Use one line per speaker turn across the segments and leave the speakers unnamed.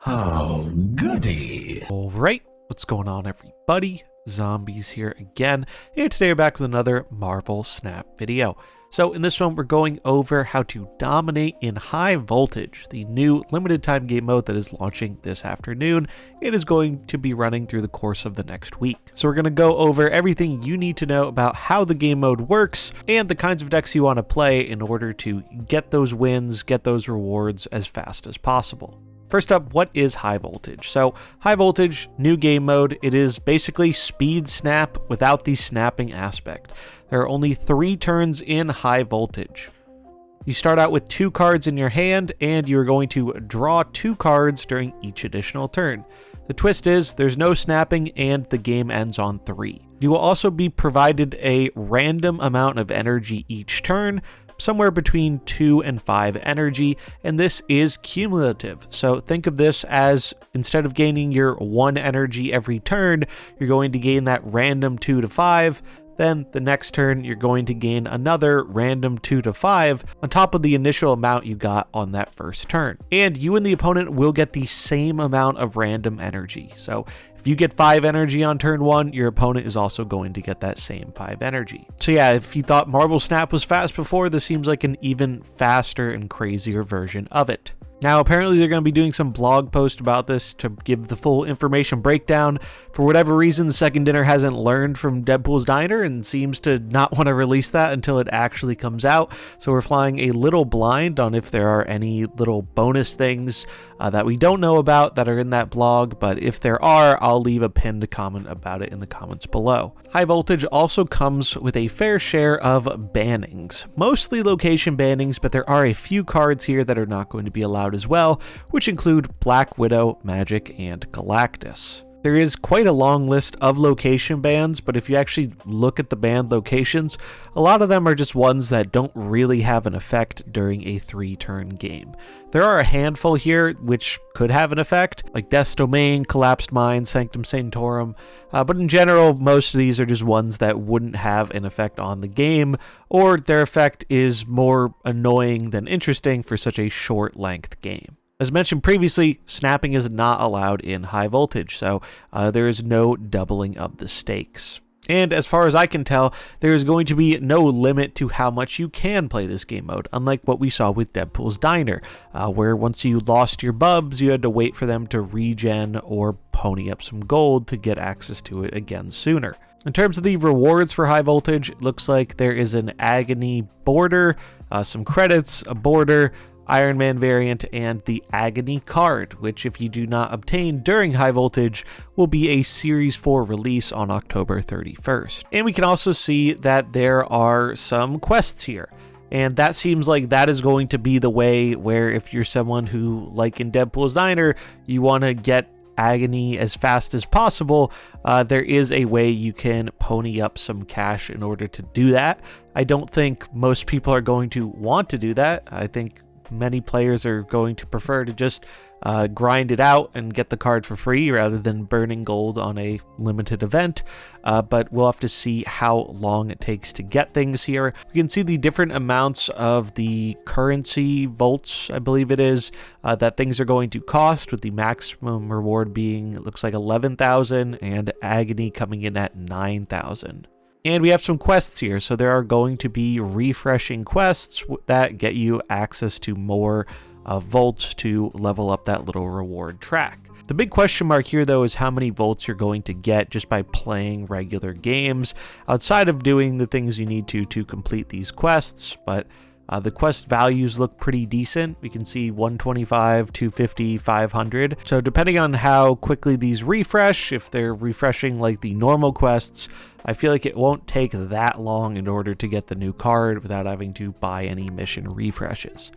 Oh, goody.
Alright, what's going on everybody? Zombies here again, and today we're back with another Marvel Snap video. So in this one we're going over how to dominate in High Voltage, the new limited time game mode that is launching this afternoon. It is going to be running through the course of the next week. So we're going to go over everything you need to know about how the game mode works and the kinds of decks you want to play in order to get those wins, get those rewards as fast as possible. First up, what is High Voltage? So High Voltage, new game mode, it is basically speed snap without the snapping aspect. There are only 3 turns in High Voltage. You start out with 2 cards in your hand and you're going to draw 2 cards during each additional turn. The twist is there's no snapping and the game ends on 3. You will also be provided a random amount of energy each turn, somewhere between 2 and 5 energy, and this is cumulative. So think of this as instead of gaining your 1 energy every turn, you're going to gain that random 2 to 5. Then the next turn, you're going to gain another random 2 to 5 on top of the initial amount you got on that first turn. And you and the opponent will get the same amount of random energy. So if you get 5 energy on turn 1, your opponent is also going to get that same 5 energy. So yeah, if you thought Marvel Snap was fast before, this seems like an even faster and crazier version of it. Now, apparently they're going to be doing some blog post about this to give the full information breakdown. For whatever reason, Second Dinner hasn't learned from Deadpool's Diner and seems to not want to release that until it actually comes out. So we're flying a little blind on if there are any little bonus things that we don't know about that are in that blog. But if there are, I'll leave a pinned comment about it in the comments below. High Voltage also comes with a fair share of bannings, mostly location bannings, but there are a few cards here that are not going to be allowed as well, which include Black Widow, Magic, and Galactus. There is quite a long list of location bans, but if you actually look at the banned locations, a lot of them are just ones that don't really have an effect during a 3-turn game. There are a handful here which could have an effect, like Death's Domain, Collapsed Mine, Sanctum Sanctorum, but in general, most of these are just ones that wouldn't have an effect on the game, or their effect is more annoying than interesting for such a short-length game. As mentioned previously, snapping is not allowed in High Voltage, so there is no doubling of the stakes. And as far as I can tell, there is going to be no limit to how much you can play this game mode, unlike what we saw with Deadpool's Diner, where once you lost your bubs, you had to wait for them to regen or pony up some gold to get access to it again sooner. In terms of the rewards for High Voltage, it looks like there is an Agony border, some credits, a border, Iron Man variant, and the Agony card, which if you do not obtain during High Voltage, will be a Series 4 release on October 31st. And we can also see that there are some quests here. And that seems like that is going to be the way where if you're someone who, like in Deadpool's Diner, you want to get Agony as fast as possible, there is a way you can pony up some cash in order to do that. I don't think most people are going to want to do that. I think many players are going to prefer to just grind it out and get the card for free rather than burning gold on a limited event, but we'll have to see how long it takes to get things here. We can see the different amounts of the currency volts, I believe it is, that things are going to cost, with the maximum reward being, it looks like 11,000, and Agony coming in at 9,000. And we have some quests here, so there are going to be refreshing quests that get you access to more volts to level up that little reward track. The big question mark here, though, is how many volts you're going to get just by playing regular games, outside of doing the things you need to complete these quests, but the quest values look pretty decent. We can see 125, 250, 500. So depending on how quickly these refresh, if they're refreshing like the normal quests, I feel like it won't take that long in order to get the new card without having to buy any mission refreshes.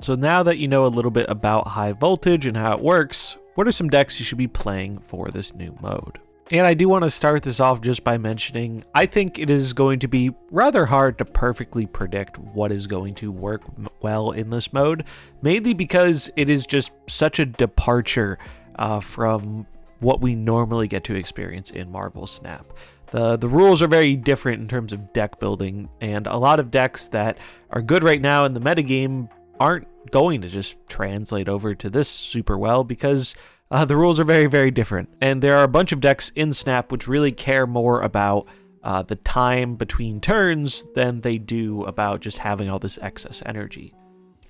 So now that you know a little bit about High Voltage and how it works, what are some decks you should be playing for this new mode? And I do want to start this off just by mentioning, I think it is going to be rather hard to perfectly predict what is going to work well in this mode, mainly because it is just such a departure from what we normally get to experience in Marvel Snap. The rules are very different in terms of deck building, and a lot of decks that are good right now in the metagame aren't going to just translate over to this super well because the rules are very, very different. And there are a bunch of decks in Snap which really care more about the time between turns than they do about just having all this excess energy.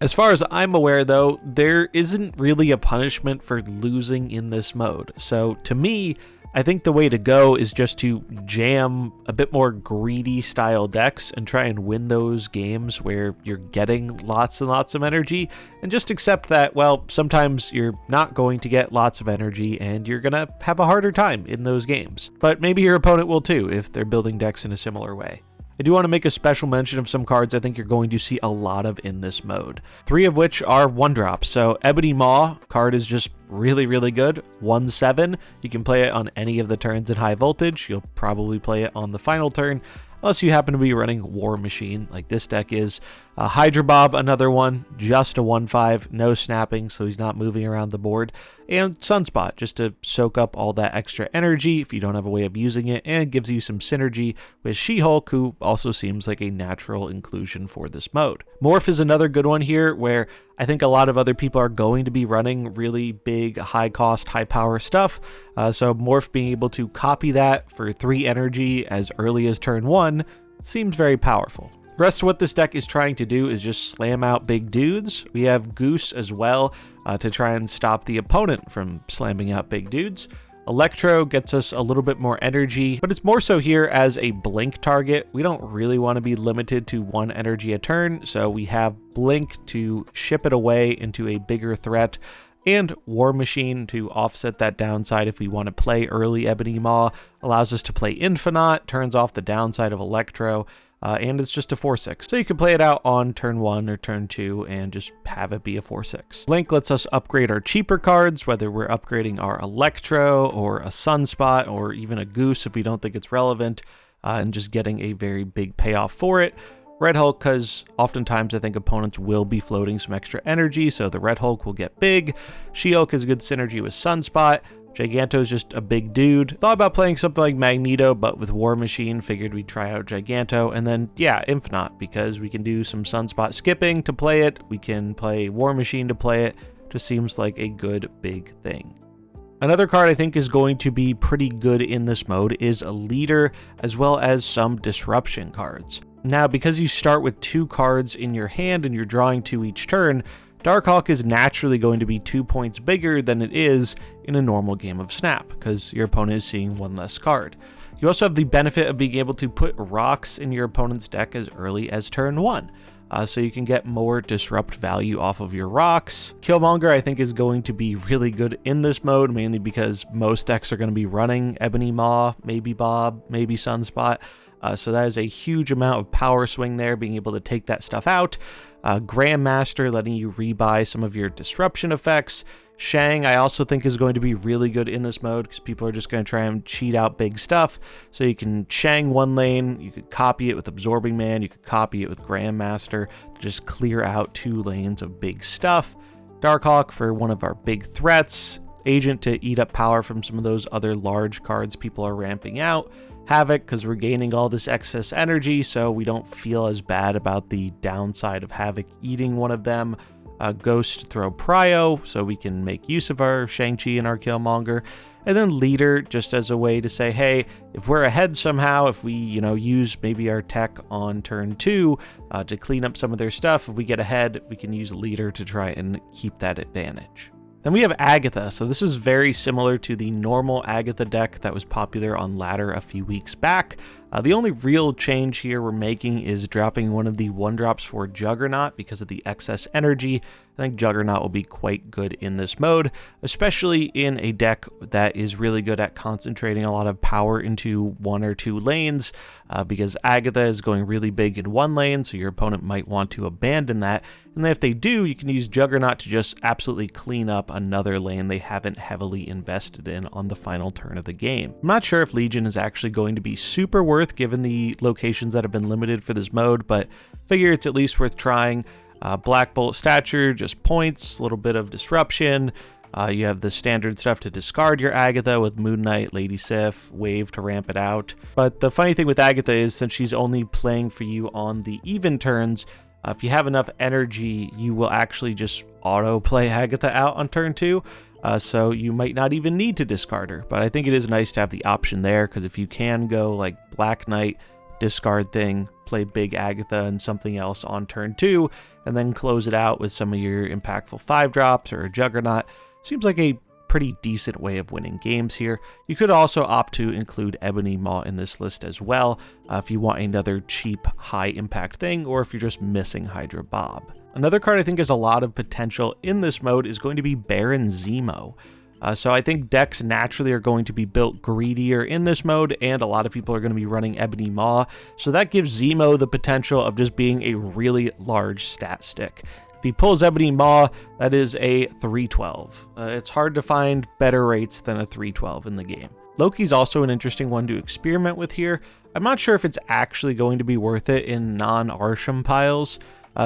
As far as I'm aware, though, there isn't really a punishment for losing in this mode. So to me, I think the way to go is just to jam a bit more greedy style decks and try and win those games where you're getting lots and lots of energy, and just accept that, well, sometimes you're not going to get lots of energy and you're going to have a harder time in those games. But maybe your opponent will too if they're building decks in a similar way. I do want to make a special mention of some cards I think you're going to see a lot of in this mode. 3 of which are 1-drops. So Ebony Maw card is just really, really good. 1/7. You can play it on any of the turns in high voltage. You'll probably play it on the final turn, unless you happen to be running War Machine like this deck is. Hydra Bob, another one, just a 1/5, no snapping, so he's not moving around the board. And Sunspot, just to soak up all that extra energy if you don't have a way of using it, and gives you some synergy with She-Hulk, who also seems like a natural inclusion for this mode. Morph is another good one here, where I think a lot of other people are going to be running really big, high-cost, high-power stuff, so Morph being able to copy that for 3 energy as early as turn 1 seems very powerful. The rest of what this deck is trying to do is just slam out big dudes. We have Goose as well to try and stop the opponent from slamming out big dudes. Electro gets us a little bit more energy, but it's more so here as a blink target. We don't really want to be limited to 1 energy a turn, so we have Blink to ship it away into a bigger threat, and War Machine to offset that downside if we want to play early Ebony Maw. Allows us to play Infinite, turns off the downside of Electro, and it's just a 4/6. So you can play it out on turn 1 or turn 2 and just have it be a 4/6. Blink lets us upgrade our cheaper cards, whether we're upgrading our Electro or a Sunspot or even a Goose if we don't think it's relevant, and just getting a very big payoff for it. Red Hulk, because oftentimes I think opponents will be floating some extra energy, so the Red Hulk will get big. She-Hulk is a good synergy with Sunspot. Giganto is just a big dude. Thought about playing something like Magneto, but with War Machine, figured we'd try out Giganto. And then, yeah, Infinite, because we can do some Sunspot skipping to play it. We can play War Machine to play it. Just seems like a good big thing. Another card I think is going to be pretty good in this mode is a Leader, as well as some Disruption cards. Now, because you start with 2 cards in your hand and you're drawing 2 each turn, Darkhawk is naturally going to be 2 points bigger than it is in a normal game of Snap, because your opponent is seeing 1 less card. You also have the benefit of being able to put rocks in your opponent's deck as early as turn 1, so you can get more disrupt value off of your rocks. Killmonger, I think, is going to be really good in this mode, mainly because most decks are going to be running Ebony Maw, maybe Bob, maybe Sunspot. So that is a huge amount of power swing there, being able to take that stuff out. Grandmaster, letting you rebuy some of your disruption effects. Shang, I also think, is going to be really good in this mode because people are just going to try and cheat out big stuff. So you can Shang 1 lane, you could copy it with Absorbing Man, you could copy it with Grandmaster to just clear out 2 lanes of big stuff. Darkhawk for one of our big threats. Agent to eat up power from some of those other large cards people are ramping out. Havoc, because we're gaining all this excess energy, so we don't feel as bad about the downside of Havoc eating one of them. Ghost to throw Prio, so we can make use of our Shang-Chi and our Killmonger. And then Leader, just as a way to say, hey, if we're ahead somehow, if we, use maybe our tech on turn 2 to clean up some of their stuff, if we get ahead, we can use Leader to try and keep that advantage. Then we have Agatha, so this is very similar to the normal Agatha deck that was popular on Ladder a few weeks back. The only real change here we're making is dropping one of the 1-drops for Juggernaut because of the excess energy. I think Juggernaut will be quite good in this mode, especially in a deck that is really good at concentrating a lot of power into 1 or 2 lanes, because Agatha is going really big in 1 lane, so your opponent might want to abandon that. And then if they do, you can use Juggernaut to just absolutely clean up another lane they haven't heavily invested in on the final turn of the game. I'm not sure if Legion is actually going to be super worth given the locations that have been limited for this mode, but figure it's at least worth trying. Black Bolt stature, just points, a little bit of disruption. You have the standard stuff to discard your Agatha with Moon Knight, Lady Sif, Wave to ramp it out. But the funny thing with Agatha is, since she's only playing for you on the even turns, If you have enough energy, you will actually just auto-play Agatha out on turn 2, so you might not even need to discard her. But I think it is nice to have the option there, because if you can go like Black Knight, discard thing, play big Agatha and something else on turn 2, and then close it out with some of your impactful 5-drops or a Juggernaut, seems like a pretty decent way of winning games here. You could also opt to include Ebony Maw in this list as well, if you want another cheap, high-impact thing, or if you're just missing Hydra Bob. Another card I think has a lot of potential in this mode is going to be Baron Zemo. So I think decks naturally are going to be built greedier in this mode, and a lot of people are going to be running Ebony Maw, so that gives Zemo the potential of just being a really large stat stick. If he pulls Ebony Maw, that is a 312. It's hard to find better rates than a 312 in the game. Loki's also an interesting one to experiment with here. I'm not sure if it's actually going to be worth it in non-Arsham piles,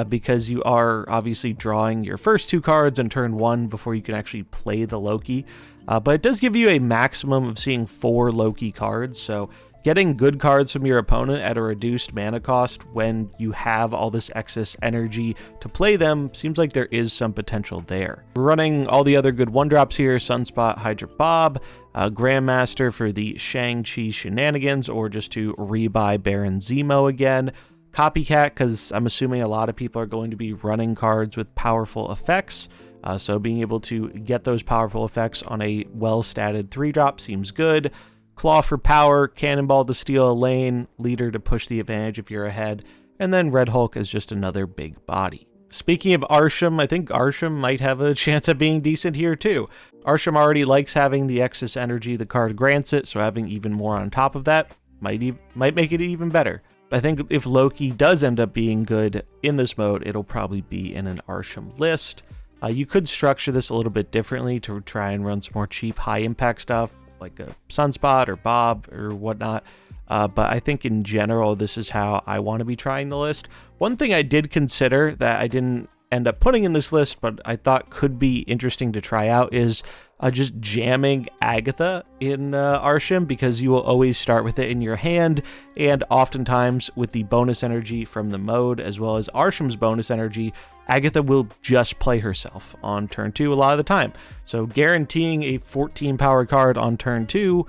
because you are obviously drawing your first 2 cards in turn 1 before you can actually play the Loki. But it does give you a maximum of seeing 4 Loki cards, so getting good cards from your opponent at a reduced mana cost when you have all this excess energy to play them seems like there is some potential there. We're running all the other good 1-drops here: Sunspot, Hydra Bob, Grandmaster for the Shang-Chi shenanigans, or just to rebuy Baron Zemo again. Copycat, because I'm assuming a lot of people are going to be running cards with powerful effects, so being able to get those powerful effects on a well-statted 3-drop seems good. Claw for power, Cannonball to steal a lane, Leader to push the advantage if you're ahead, and then Red Hulk is just another big body. Speaking of Arsham, I think Arsham might have a chance of being decent here too. Arsham already likes having the excess energy the card grants it, so having even more on top of that might make it even better. I think if Loki does end up being good in this mode, it'll probably be in an Arsham list. You could structure this a little bit differently to try and run some more cheap, high-impact stuff, like a Sunspot or Bob or whatnot. But I think in general, this is how I want to be trying the list. One thing I did consider that I didn't end up putting in this list, but I thought could be interesting to try out, is just jamming Agatha in Arsham, because you will always start with it in your hand, and oftentimes with the bonus energy from the mode as well as Arsham's bonus energy, Agatha will just play herself on turn 2 a lot of the time. So guaranteeing a 14 power card on turn 2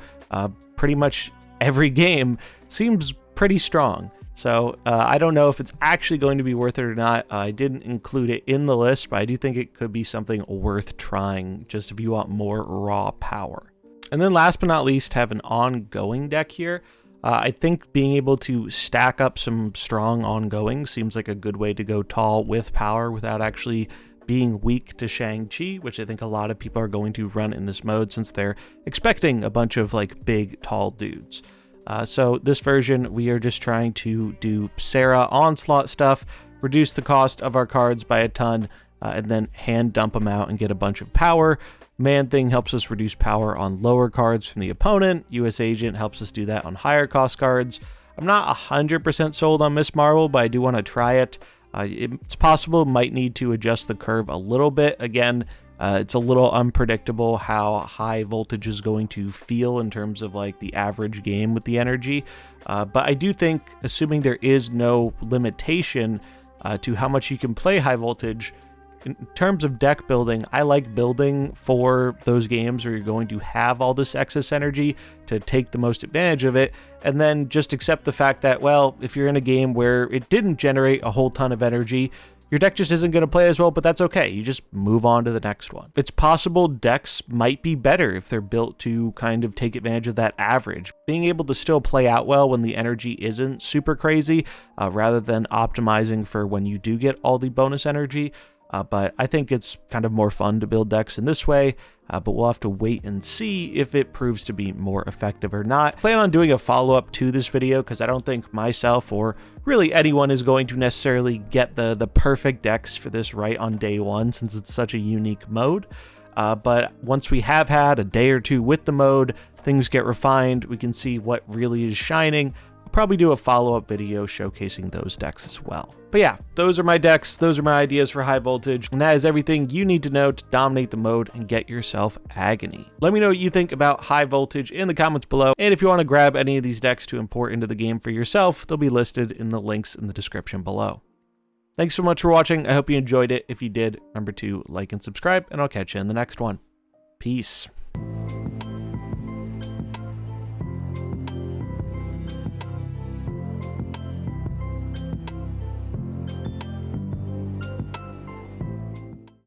pretty much every game seems pretty strong. So I don't know if it's actually going to be worth it or not. I didn't include it in the list, but I do think it could be something worth trying just if you want more raw power. And then last but not least, have an ongoing deck here. I think being able to stack up some strong ongoing seems like a good way to go tall with power without actually being weak to Shang-Chi, which I think a lot of people are going to run in this mode since they're expecting a bunch of like big, tall dudes. So this version, we are just trying to do Sarah onslaught stuff, reduce the cost of our cards by a ton, and then hand dump them out and get a bunch of power. Man-Thing helps us reduce power on lower cards from the opponent. US Agent helps us do that on higher cost cards. I'm not 100% sold on Miss Marvel, but I do want to try it. It's possible, might need to adjust the curve a little bit. Again, it's a little unpredictable how high voltage is going to feel in terms of like the average game with the energy. But I do think, assuming there is no limitation to how much you can play high voltage, in terms of deck building, I like building for those games where you're going to have all this excess energy to take the most advantage of it, and then just accept the fact that, well, if you're in a game where it didn't generate a whole ton of energy, your deck just isn't going to play as well, but that's okay. You just move on to the next one. It's possible decks might be better if they're built to kind of take advantage of that average. Being able to still play out well when the energy isn't super crazy, rather than optimizing for when you do get all the bonus energy. But I think it's kind of more fun to build decks in this way, but we'll have to wait and see if it proves to be more effective or not. I plan on doing a follow-up to this video because I don't think myself or really anyone is going to necessarily get the perfect decks for this right on day one, since it's such a unique mode. But once we have had a day or two with the mode, things get refined, we can see what really is shining. I'll probably do a follow-up video showcasing those decks as well. But yeah, those are my decks, those are my ideas for high voltage, and that is everything you need to know to dominate the mode and get yourself Agony. Let me know what you think about high voltage in the comments below, and if you want to grab any of these decks to import into the game for yourself, they'll be listed in the links in the description below. Thanks so much for watching. I hope you enjoyed it. If you did, remember to like and subscribe, and I'll catch you in the next one. Peace.